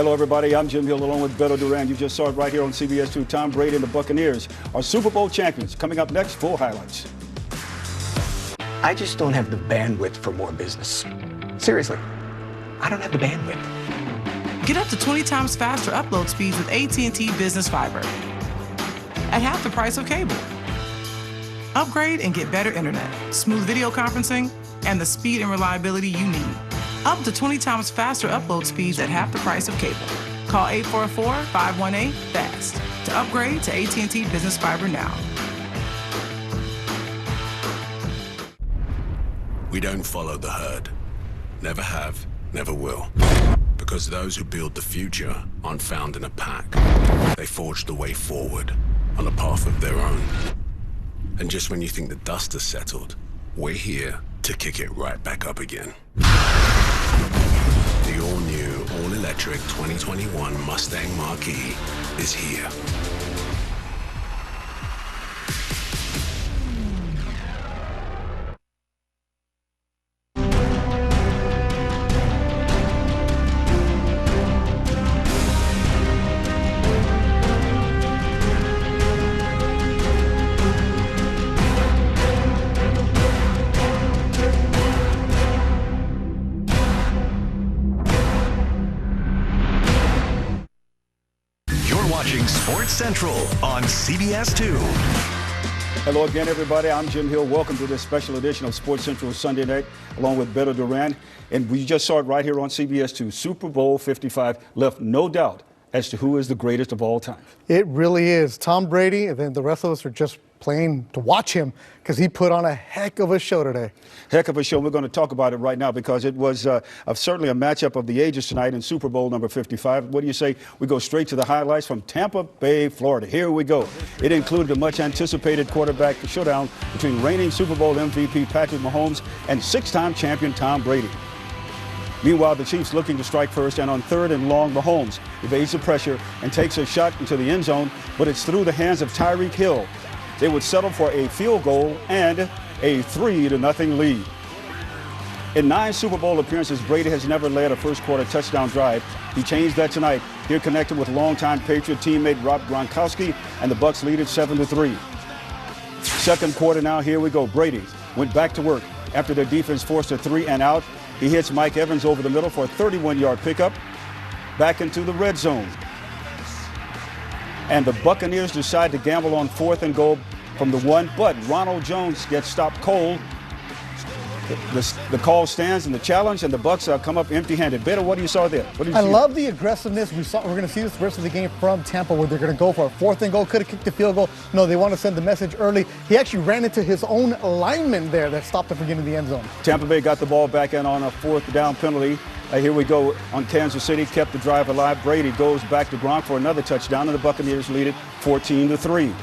Hello, everybody. I'm Jim Hill along with Beto Duran. You just saw it right here on CBS 2. Tom Brady and the Buccaneers are Super Bowl champions. Coming up next, full highlights. I just don't have the bandwidth for more business. Seriously, I don't have the bandwidth. Get up to 20 times faster upload speeds with AT&T Business Fiber at half the price of cable. Upgrade and get better internet, smooth video conferencing, and the speed and reliability you need. Up to 20 times faster upload speeds at half the price of cable. Call 844-518-FAST to upgrade to AT&T Business Fiber now. We don't follow the herd. Never have, never will. Because those who build the future aren't found in a pack. They forge the way forward on a path of their own. And just when you think the dust has settled, we're here to kick it right back up again. The all-new, all-electric 2021 Mustang Mach-E is here. Watching Sports Central on CBS 2. Hello again, everybody. I'm Jim Hill. Welcome to this special edition of Sports Central Sunday night, along with Beto Duran. And we just saw it right here on CBS 2. Super Bowl 55 left no doubt as to who is the greatest of all time. It really is. Tom Brady, and then the rest of us are just playing to watch him because he put on a heck of a show today. Heck of a show. We're going to talk about it right now because it was certainly a matchup of the ages tonight in Super Bowl number 55. What do you say we go straight to the highlights from Tampa Bay, Florida? Here we go. It included a much-anticipated quarterback showdown between reigning Super Bowl MVP Patrick Mahomes and six-time champion Tom Brady. Meanwhile, the Chiefs looking to strike first, and on third and long, Mahomes evades the pressure and takes a shot into the end zone, but it's through the hands of Tyreek Hill. They would settle for a field goal and a 3-0 lead. In 9 Super Bowl appearances, Brady has never led a first-quarter touchdown drive. He changed that tonight. Here connected with longtime Patriot teammate Rob Gronkowski, and the Bucs lead it 7-3. Second quarter now, here we go. Brady went back to work after their defense forced a 3-and-out. He hits Mike Evans over the middle for a 31-yard pickup. Back into the red zone. And the Buccaneers decide to gamble on 4th and goal from the 1, but Ronald Jones gets stopped cold. The call stands and the challenge, and the Bucs come up empty-handed. Beto, what do you saw there? I love the aggressiveness. We're going to see this the rest of the game from Tampa, where they're going to go for a 4th and goal. Could have kicked the field goal. No, they want to send the message early. He actually ran into his own lineman there that stopped him from getting to the end zone. Tampa Bay got the ball back in on a 4th down penalty. Here we go on Kansas City, kept the drive alive. Brady goes back to Gronk for another touchdown, and the Buccaneers lead it 14-3.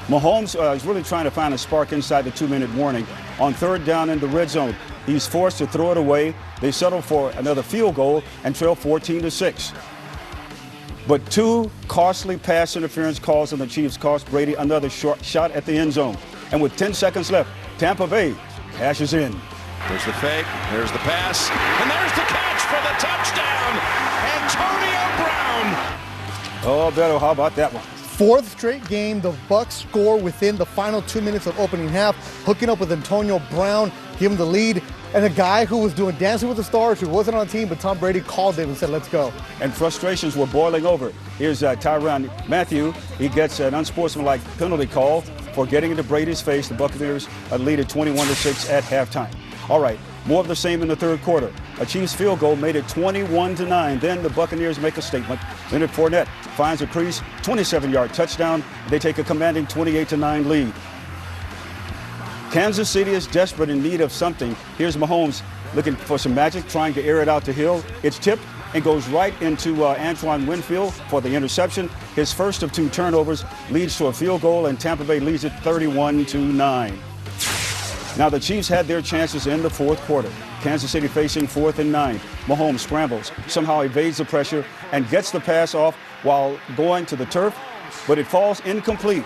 Mahomes is really trying to find a spark inside the 2-minute warning. On third down in the red zone, he's forced to throw it away. They settle for another field goal and trail 14-6. But 2 costly pass interference calls on the Chiefs cost Brady another short shot at the end zone. And with 10 seconds left, Tampa Bay cashes in. There's the fake, there's the pass, and there's the catch for the touchdown, Antonio Brown. Oh, Beto, how about that one? 4th straight game, the Bucs score within the final 2 minutes of opening half, hooking up with Antonio Brown, giving the lead, and a guy who was doing Dancing with the Stars, who wasn't on the team, but Tom Brady called him and said, let's go. And frustrations were boiling over. Here's Tyrann Mathieu. He gets an unsportsmanlike penalty call for getting into Brady's face. The Buccaneers lead at 21-6 at halftime. All right, more of the same in the third quarter. A Chiefs field goal made it 21-9. Then the Buccaneers make a statement. Leonard Fournette finds a crease, 27-yard touchdown. They take a commanding 28-9 lead. Kansas City is desperate in need of something. Here's Mahomes looking for some magic, trying to air it out to Hill. It's tipped and goes right into Antoine Winfield for the interception. His first of 2 turnovers leads to a field goal, and Tampa Bay leads it 31-9. Now the Chiefs had their chances in the fourth quarter. Kansas City facing 4th and 9. Mahomes scrambles, somehow evades the pressure, and gets the pass off while going to the turf, but it falls incomplete.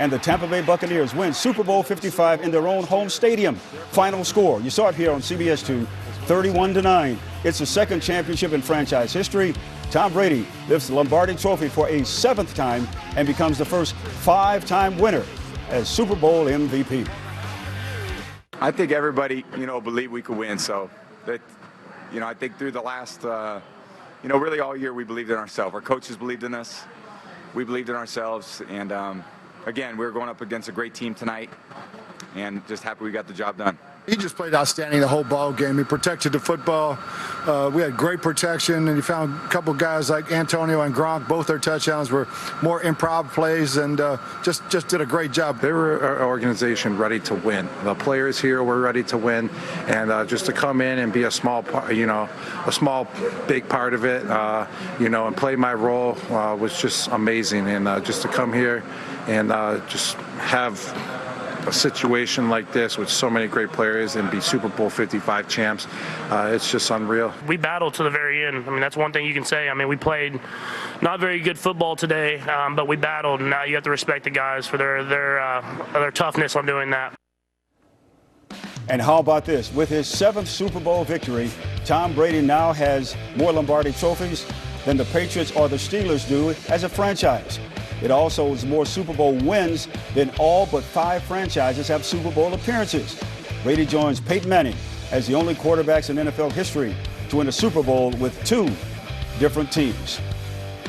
And the Tampa Bay Buccaneers win Super Bowl 55 in their own home stadium. Final score, you saw it here on CBS 2, 31-9. It's the second championship in franchise history. Tom Brady lifts the Lombardi Trophy for a 7th time and becomes the first 5-time winner as Super Bowl MVP. I think everybody, believed we could win. So that, I think through the last, really all year we believed in ourselves. Our coaches believed in us. We believed in ourselves. And again, we were going up against a great team tonight, and just happy we got the job done. He just played outstanding the whole ball game. He protected the football. We had great protection, and he found a couple guys like Antonio and Gronk. Both their touchdowns were more improv plays, and just did a great job. They were an organization ready to win. The players here were ready to win, and just to come in and be a small part, big part of it, and play my role was just amazing. And just to come here and just have a situation like this with so many great players and be Super Bowl 55 champs, it's just unreal. We battled to the very end. I mean, that's one thing you can say. I mean, we played not very good football today, but we battled, and now you have to respect the guys for their toughness on doing that. And how about this? With his 7th Super Bowl victory, Tom Brady now has more Lombardi trophies than the Patriots or the Steelers do as a franchise. It also is more Super Bowl wins than all but 5 franchises have Super Bowl appearances. Brady joins Peyton Manning as the only quarterbacks in NFL history to win a Super Bowl with 2 different teams.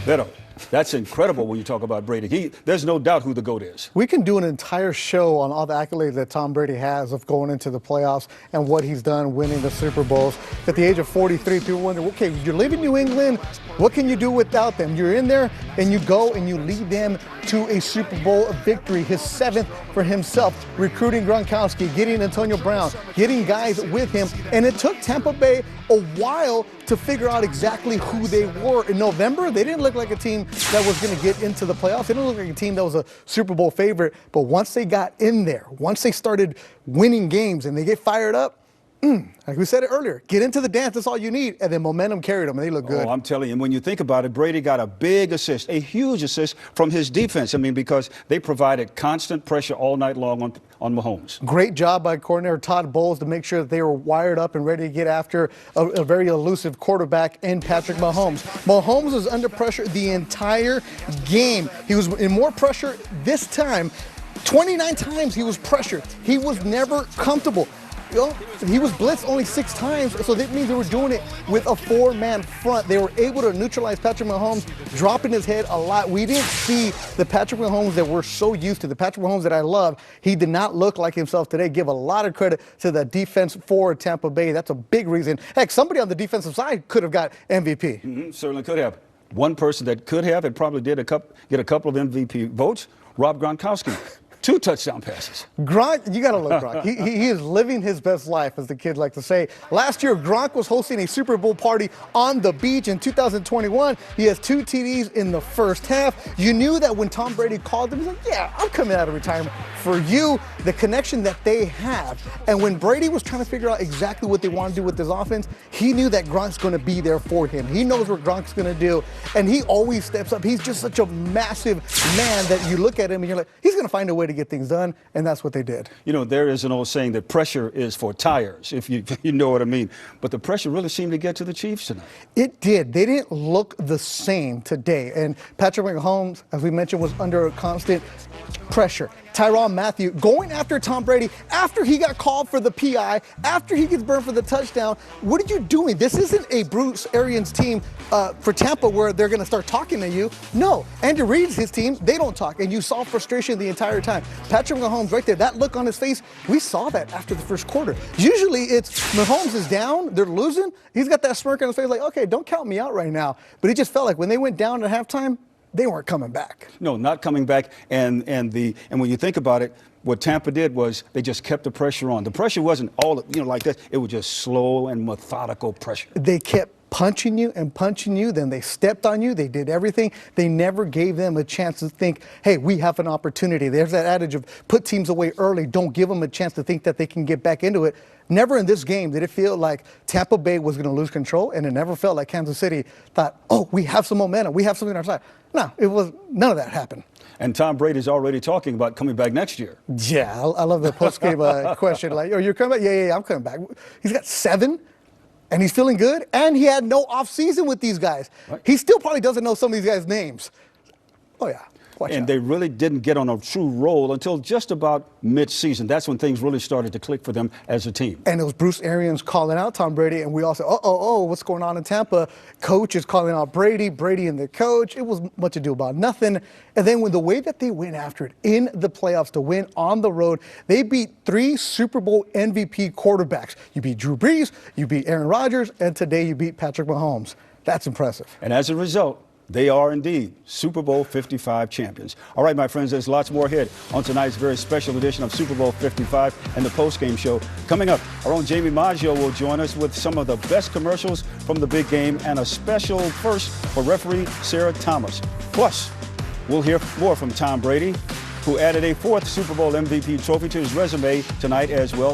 Beto, that's incredible when you talk about Brady. There's no doubt who the GOAT is. We can do an entire show on all the accolades that Tom Brady has of going into the playoffs and what he's done winning the Super Bowls. At the age of 43, people wonder, okay, you live in New England, what can you do without them? You're in there and you go and you lead them to a Super Bowl victory, his 7th for himself, recruiting Gronkowski, getting Antonio Brown, getting guys with him. And it took Tampa Bay a while to figure out exactly who they were. In November, they didn't look like a team that was going to get into the playoffs. They didn't look like a team that was a Super Bowl favorite. But once they got in there, once they started winning games and they get fired up, like we said it earlier, get into the dance, that's all you need. And then momentum carried them, and they look good. Oh, I'm telling you, and when you think about it, Brady got a big assist, a huge assist from his defense. I mean, because they provided constant pressure all night long on Mahomes. Great job by coordinator Todd Bowles to make sure that they were wired up and ready to get after a very elusive quarterback in Patrick Mahomes. Mahomes was under pressure the entire game. He was in more pressure this time. 29 times he was pressured. He was never comfortable. He was blitzed only 6 times, so that means they were doing it with a 4-man front. They were able to neutralize Patrick Mahomes, dropping his head a lot. We didn't see the Patrick Mahomes that we're so used to, the Patrick Mahomes that I love. He did not look like himself today. Give a lot of credit to the defense for Tampa Bay. That's a big reason. Heck, somebody on the defensive side could have got MVP. Certainly could have. One person that could have and probably did get a couple of MVP votes, Rob Gronkowski. 2 touchdown passes. Gronk, you got to love Gronk. He is living his best life, as the kids like to say. Last year, Gronk was hosting a Super Bowl party on the beach. In 2021, he has 2 TDs in the first half. You knew that when Tom Brady called him, he's like, yeah, I'm coming out of retirement for you. The connection that they have. And when Brady was trying to figure out exactly what they want to do with this offense, he knew that Gronk's going to be there for him. He knows what Gronk's going to do, and he always steps up. He's just such a massive man that you look at him and you're like, he's going to find a way to get things done, and that's what they did. You know, there is an old saying that pressure is for tires, if you know what I mean. But the pressure really seemed to get to the Chiefs tonight. It did. They didn't look the same today. And Patrick Mahomes, as we mentioned, was under a constant pressure. Tyrann Mathieu going after Tom Brady after he got called for the PI, after he gets burned for the touchdown. What are you doing? This isn't a Bruce Arians team for Tampa where they're going to start talking to you. No, Andy Reid's his team. They don't talk. And you saw frustration the entire time. Patrick Mahomes right there, that look on his face, we saw that after the first quarter. Usually it's Mahomes is down, they're losing. He's got that smirk on his face like, okay, don't count me out right now. But it just felt like when they went down at halftime, they weren't coming back. No, not coming back. And when you think about it, what Tampa did was they just kept the pressure on. The pressure wasn't all, like that. It was just slow and methodical pressure. They kept punching you and punching you. Then they stepped on you. They did everything. They never gave them a chance to think, hey, we have an opportunity. There's that adage of put teams away early. Don't give them a chance to think that they can get back into it. Never in this game did it feel like Tampa Bay was going to lose control, and it never felt like Kansas City thought, oh, we have some momentum. We have something on our side. No, none of that happened. And Tom Brady's already talking about coming back next year. Yeah, I love the post-game question. Like, oh, you're coming back? Yeah, I'm coming back. He's got 7 And he's feeling good, and he had no offseason with these guys. Right. He still probably doesn't know some of these guys' names. Oh, yeah. Watch And out. they really didn't get on a true roll until just about mid-season. That's when things really started to click for them as a team. And it was Bruce Arians calling out Tom Brady, and we all said, what's going on in Tampa? Coach is calling out Brady and the coach. It was much ado about nothing. And then when the way that they went after it in the playoffs to win on the road, they beat 3 Super Bowl MVP quarterbacks. You beat Drew Brees, you beat Aaron Rodgers, and today you beat Patrick Mahomes. That's impressive. And as a result, they are indeed Super Bowl 55 champions. All right, my friends, there's lots more ahead on tonight's very special edition of Super Bowl 55 and the postgame show. Coming up, our own Jamie Maggio will join us with some of the best commercials from the big game and a special first for referee Sarah Thomas. Plus, we'll hear more from Tom Brady, who added a 4th Super Bowl MVP trophy to his resume tonight as well.